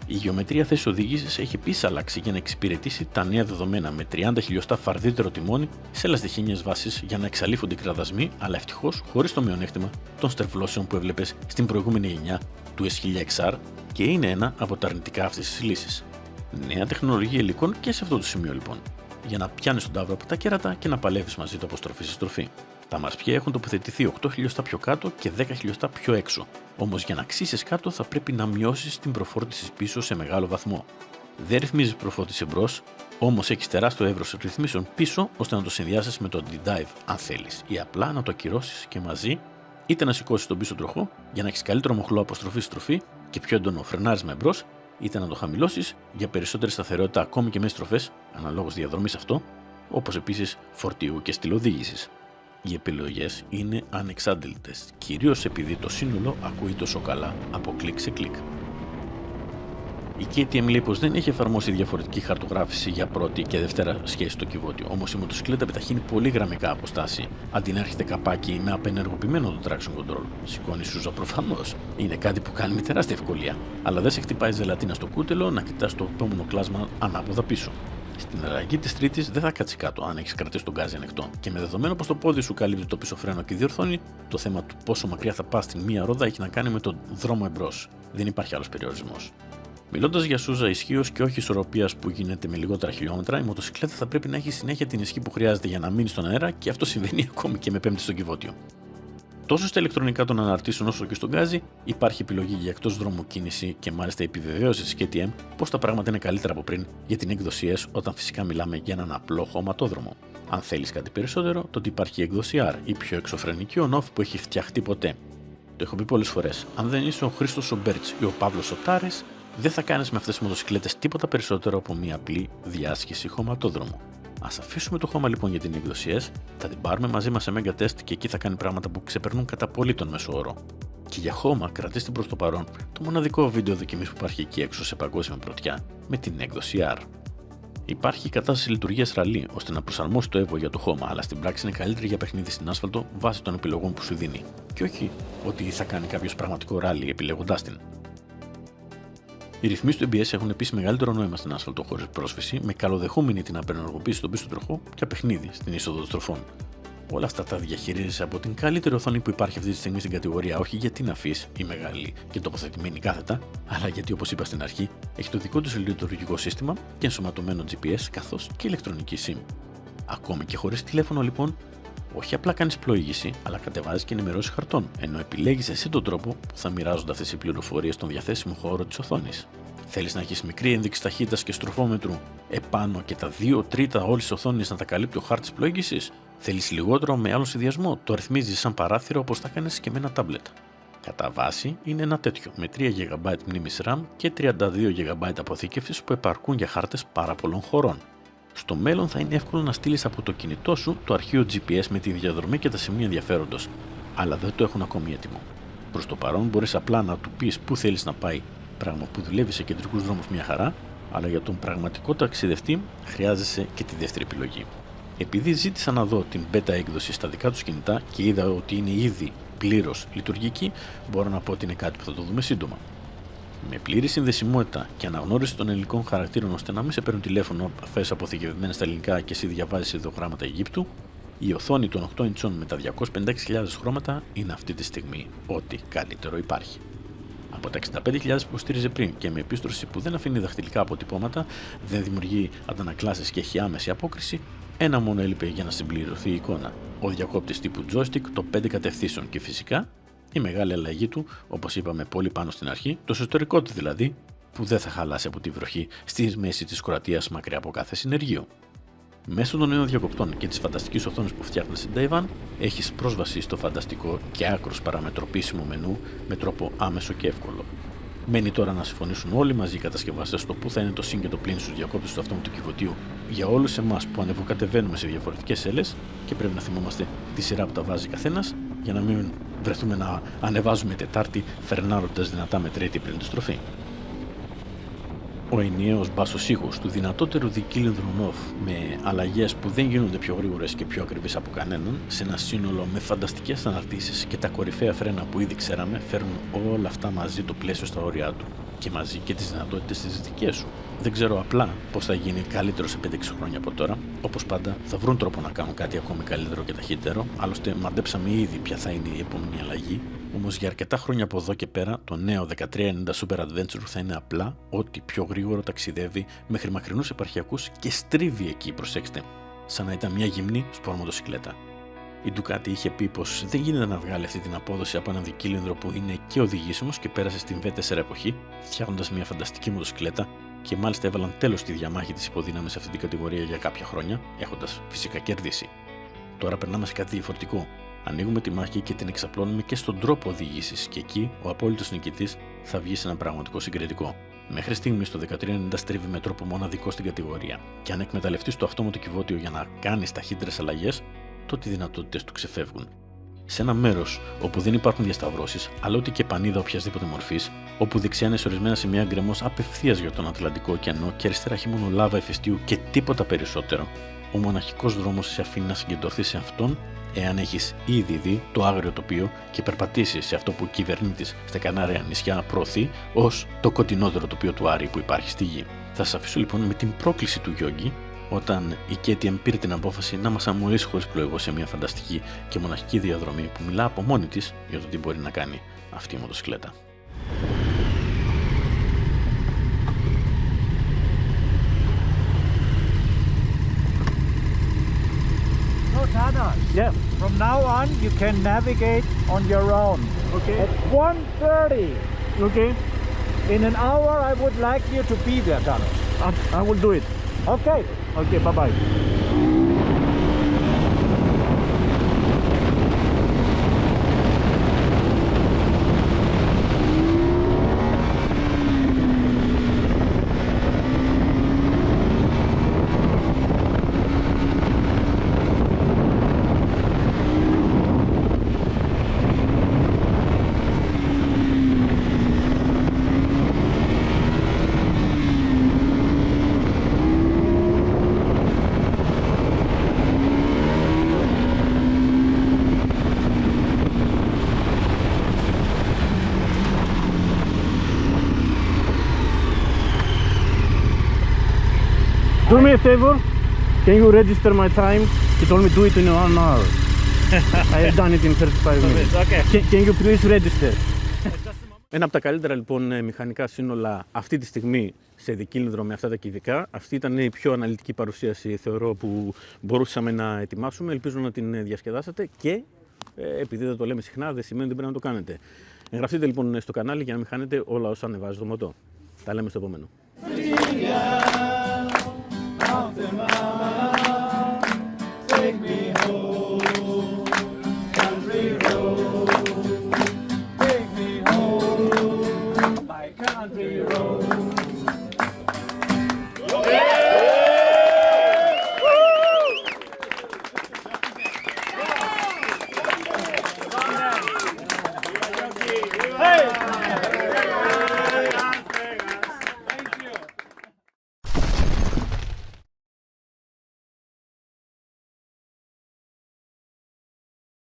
Η γεωμετρία θέσης οδήγησης έχει επίσης αλλάξει για να εξυπηρετήσει τα νέα δεδομένα με 30 χιλιοστά φαρδύτερο τιμόνι σε ελαστιχένιες βάσεις για να εξαλείφονται οι κραδασμοί, αλλά ευτυχώς χωρίς το μειονέκτημα των στρεβλώσεων που έβλεπες στην προηγούμενη γενιά του S1000XR και είναι ένα από τα αρνητικά αυτής της λύσης. Νέα τεχνολογία υλικών και σε αυτό το σημείο λοιπόν, για να πιάνεις τον τάβρο από τα κέρατα και να παλεύεις μαζί του από στροφή σε στροφή. Τα μαρσπιέ έχουν τοποθετηθεί 8 χιλιοστά πιο κάτω και 10 χιλιοστά πιο έξω. Όμως για να αξίσεις κάτω θα πρέπει να μειώσεις την προφόρτιση πίσω σε μεγάλο βαθμό. Δεν ρυθμίζεις προφόρτιση μπρος, όμως έχεις τεράστιο εύρος ρυθμίσεων πίσω ώστε να το συνδυάσεις με το D-Dive αν θέλεις, ή απλά να το ακυρώσεις και μαζί, είτε να σηκώσεις τον πίσω τροχό για να έχεις καλύτερο μοχλό από στροφή-στροφή και πιο έντονο φρενάρισμα μπρος, είτε να το χαμηλώσεις για περισσότερη σταθερότητα ακόμη και με στροφές, αναλόγως διαδρομής αυτό, όπως επίσης φορτίου και στυλοδήγησης. Οι επιλογές είναι ανεξάντλητες, κυρίως επειδή το σύνολο ακούει τόσο καλά από κλικ σε κλικ. Η KTM λέει πως δεν έχει εφαρμόσει διαφορετική χαρτογράφηση για πρώτη και δευτέρα σχέση στο κυβότιο, όμως η μοτοσυκλέτα επιταχύνει πολύ γραμμικά από στάση, αντί να έρχεται καπάκι με απενεργοποιημένο το traction control. Σηκώνει σούζα προφανώς, είναι κάτι που κάνει με τεράστια ευκολία, αλλά δεν σε χτυπάει ζελατίνα στο κούτελο να κοιτάς το επόμενο κλάσμα ανάποδα πίσω. Στην αλλαγή της τρίτης δεν θα κάτσει κάτω αν έχεις κρατήσει τον γκάζι ανοιχτό. Και με δεδομένο πως το πόδι σου καλύπτει το πίσω φρένο και διορθώνει, το θέμα του πόσο μακριά θα πας στην μία ρόδα έχει να κάνει με τον δρόμο εμπρός. Δεν υπάρχει άλλος περιορισμός. Μιλώντας για σούζα ισχύως και όχι ισορροπίας που γίνεται με λιγότερα χιλιόμετρα, η μοτοσυκλέτα θα πρέπει να έχει συνέχεια την ισχύ που χρειάζεται για να μείνει στον αέρα και αυτό συμβαίνει ακόμη και με πέμπτη στο κυβότιο. Τόσο στα ηλεκτρονικά των αναρτήσεων όσο και στον γκάζι υπάρχει επιλογή για εκτός δρόμου κίνηση και μάλιστα επιβεβαίωση της KTM πως τα πράγματα είναι καλύτερα από πριν για την έκδοση S όταν φυσικά μιλάμε για έναν απλό χωματόδρομο. Αν θέλεις κάτι περισσότερο, τότε υπάρχει η έκδοση R, η πιο εξωφρενική on-off που έχει φτιαχτεί ποτέ. Το έχω πει πολλές φορές. Αν δεν είσαι ο Χρήστος ο Μπέρτς ή ο Παύλος ο Τάρες, δεν θα κάνεις με αυτές τις μοτοσυκλέτες τίποτα περισσότερο από μια απλή διάσχεση χωματόδρομου. Ας αφήσουμε το χώμα λοιπόν για την έκδοση S, θα την πάρουμε μαζί μας σε Mega Test και εκεί θα κάνει πράγματα που ξεπερνούν κατά πολύ τον μέσο όρο. Και για χώμα, κρατήστε προς το παρόν το μοναδικό βίντεο δοκιμής που υπάρχει εκεί έξω σε παγκόσμια πρωτιά με την έκδοση R. Υπάρχει η κατάσταση λειτουργίας ραλί ώστε να προσαρμόσει το Evo για το χώμα, αλλά στην πράξη είναι καλύτερη για παιχνίδι στην άσφαλτο βάσει των επιλογών που σου δίνει. Και όχι ότι θα κάνει κάποιος πραγματικό ράλι επιλέγοντάς την. Οι ρυθμίσεις του ABS έχουν επίσης μεγαλύτερο νόημα στην άσφαλτο χωρίς πρόσφυση, με καλοδεχούμενη την απενεργοποίηση στον πίσω τροχό και παιχνίδι στην είσοδο των στροφών. Όλα αυτά τα διαχειρίζεσαι από την καλύτερη οθόνη που υπάρχει αυτή τη στιγμή στην κατηγορία, όχι γιατί είναι αφής ή μεγάλη και τοποθετημένη κάθετα, αλλά γιατί όπως είπα στην αρχή έχει το δικό του λειτουργικό σύστημα και ενσωματωμένο GPS καθώς και ηλεκτρονική SIM. Ακόμη και χωρίς τηλέφωνο λοιπόν, όχι απλά κάνεις πλοήγηση, αλλά κατεβάζεις και ενημερώσεις χαρτών, ενώ επιλέγεις εσύ τον τρόπο που θα μοιράζονται αυτές οι πληροφορίες στον διαθέσιμο χώρο της οθόνης. Θέλεις να έχεις μικρή ένδειξη ταχύτητας και στροφόμετρου επάνω και τα 2/3 όλης της οθόνης να τα καλύπτει ο χάρτης πλοήγησης? Θέλεις λιγότερο με άλλο συνδυασμό? Το ρυθμίζεις σαν παράθυρο όπως θα κάνεις και με ένα τάμπλετ. Κατά βάση είναι ένα τέτοιο με 3 GB μνήμης RAM και 32 GB αποθήκευσης που επαρκούν για χάρτες πάρα πολλών χωρών. Στο μέλλον θα είναι εύκολο να στείλεις από το κινητό σου το αρχείο GPS με τη διαδρομή και τα σημεία ενδιαφέροντος, αλλά δεν το έχουν ακόμη έτοιμο. Προς το παρόν μπορείς απλά να του πεις πού θέλεις να πάει, πράγμα που δουλεύει σε κεντρικούς δρόμους μια χαρά, αλλά για τον πραγματικό ταξιδευτή χρειάζεσαι και τη δεύτερη επιλογή. Επειδή ζήτησα να δω την beta έκδοση στα δικά τους κινητά και είδα ότι είναι ήδη πλήρως λειτουργική, μπορώ να πω ότι είναι κάτι που θα το δούμε σύντομα. Με πλήρη συνδεσιμότητα και αναγνώριση των ελληνικών χαρακτήρων ώστε να μην σε παίρνουν τηλέφωνο αφές αποθηκευμένες στα ελληνικά και εσύ διαβάζεις ιδεογράμματα Αιγύπτου, η οθόνη των 8 inch με τα 256.000 χρώματα είναι αυτή τη στιγμή ό,τι καλύτερο υπάρχει. Από τα 65.000 που υποστήριζε πριν και με επίστρωση που δεν αφήνει δαχτυλικά αποτυπώματα, δεν δημιουργεί αντανακλάσεις και έχει άμεση απόκριση, ένα μόνο έλειπε για να συμπληρωθεί η εικόνα. Ο διακόπτης τύπου joystick, το 5 κατευθύνσεων και φυσικά η μεγάλη αλλαγή του, όπως είπαμε πολύ πάνω στην αρχή, το εσωτερικό του δηλαδή, που δεν θα χαλάσει από τη βροχή στη μέση της Κροατίας μακριά από κάθε συνεργείο. Μέσω των νέων διακοπτών και της φανταστικής οθόνης που φτιάχνει στην Taiwan, έχεις πρόσβαση στο φανταστικό και άκρως παραμετροποιήσιμο μενού με τρόπο άμεσο και εύκολο. Μένει τώρα να συμφωνήσουν όλοι μαζί οι κατασκευαστές στο πού θα είναι το συν και το πλήν στους διακόπτες του αυτόματου κυβωτίου για όλους εμάς που ανεβοκατεβαίνουμε σε διαφορετικές έλες και πρέπει να θυμόμαστε τη σειρά που τα βάζει καθένας για να μην βρεθούμε να ανεβάζουμε Τετάρτη φερνάροντας δυνατά με Τρίτη πριν τη στροφή. Ο ενιαίος μπάσος ήχος του δυνατότερου δικύλινδρου νοφ με αλλαγές που δεν γίνονται πιο γρήγορες και πιο ακριβείς από κανέναν, σε ένα σύνολο με φανταστικές αναρτήσεις και τα κορυφαία φρένα που ήδη ξέραμε, φέρνουν όλα αυτά μαζί το πλαίσιο στα όρια του. Και μαζί και τις δυνατότητες τις δικές σου. Δεν ξέρω απλά πώς θα γίνει καλύτερο σε 5-6 χρόνια από τώρα. Όπως πάντα, θα βρουν τρόπο να κάνουν κάτι ακόμη καλύτερο και ταχύτερο. Άλλωστε, μαντέψαμε ήδη ποια θα είναι η επόμενη αλλαγή. Όμως για αρκετά χρόνια από εδώ και πέρα, το νέο 1390 Super Adventure θα είναι απλά ό,τι πιο γρήγορο ταξιδεύει μέχρι μακρινούς επαρχιακούς και στρίβει εκεί, προσέξτε, σαν να ήταν μια γυμνή σπορμοτοσυκλέτα. Η Ducati είχε πει πως δεν γίνεται να βγάλει αυτή την απόδοση από έναν δικύλινδρο που είναι και οδηγήσιμος και πέρασε στην V4 εποχή, φτιάχνοντας μια φανταστική μοτοσυκλέτα και μάλιστα έβαλαν τέλος στη διαμάχη της υποδύναμης σε αυτή την κατηγορία για κάποια χρόνια, έχοντας φυσικά κερδίσει. Τώρα περνάμε σε κάτι διαφορετικό. Ανοίγουμε τη μάχη και την εξαπλώνουμε και στον τρόπο οδήγησης, και εκεί ο απόλυτος νικητής θα βγει σε ένα πραγματικό συγκριτικό. Μέχρι στιγμής το 1390 στρίβει με τρόπο μοναδικό στην κατηγορία, και αν εκμεταλλευτείς το αυτόματο κυβότιο για να κάνεις ταχύτερες αλλαγές, τότε οι δυνατότητες του ξεφεύγουν. Σε ένα μέρος όπου δεν υπάρχουν διασταυρώσεις, αλλά ούτε και πανίδα οποιασδήποτε μορφής, όπου δεξιά είναι σε ορισμένα σημεία γκρεμός απευθείας για τον Ατλαντικό ωκεανό και αριστερά έχει μόνο λάβα ηφαιστείου και τίποτα περισσότερο, ο μοναχικός δρόμος σε αφήνει να συγκεντρωθεί σε αυτόν, εάν έχεις ήδη δει το άγριο τοπίο και περπατήσεις σε αυτό που ο κυβερνήτης στα Κανάρια νησιά προωθεί ως το κοντινότερο τοπίο του Άρη που υπάρχει στη γη. Θα σας αφήσω λοιπόν με την πρόκληση του Γιόγκη, όταν η KTM πήρε την απόφαση να μας αμολύσει χωρίς πλοήγο σε μια φανταστική και μοναχική διαδρομή που μιλά από μόνη της για το τι μπορεί να κάνει αυτή η μοτοσυκλέτα. Yeah. From now on, you can navigate on your own. Okay. At 1:30 Okay. in an hour, I would like you to be there, Thomas. I will do it. Okay. Okay. Bye bye. Do me a favor. Can you register my time? He told me do it in 1 hour. I have done it in 35 minutes. Okay. Can you please register? Ένα από τα καλύτερα λοιπόν μηχανικά σύνολα αυτή τη στιγμή σε δικύλινδρο με αυτά τα κυβικά. Αυτή ήταν η πιο αναλυτική παρουσίαση, θεωρώ, που μπορούσαμε να ετοιμάσουμε. Ελπίζω να την διασκεδάσατε και επειδή δεν το λέμε συχνά, δεν σημαίνει ότι πρέπει να το κάνετε. Εγγραφείτε λοιπόν στο κανάλι για να μην χάνετε όλα όσα ανεβάζει το Μοτό. Τα λέμε στο επόμενο.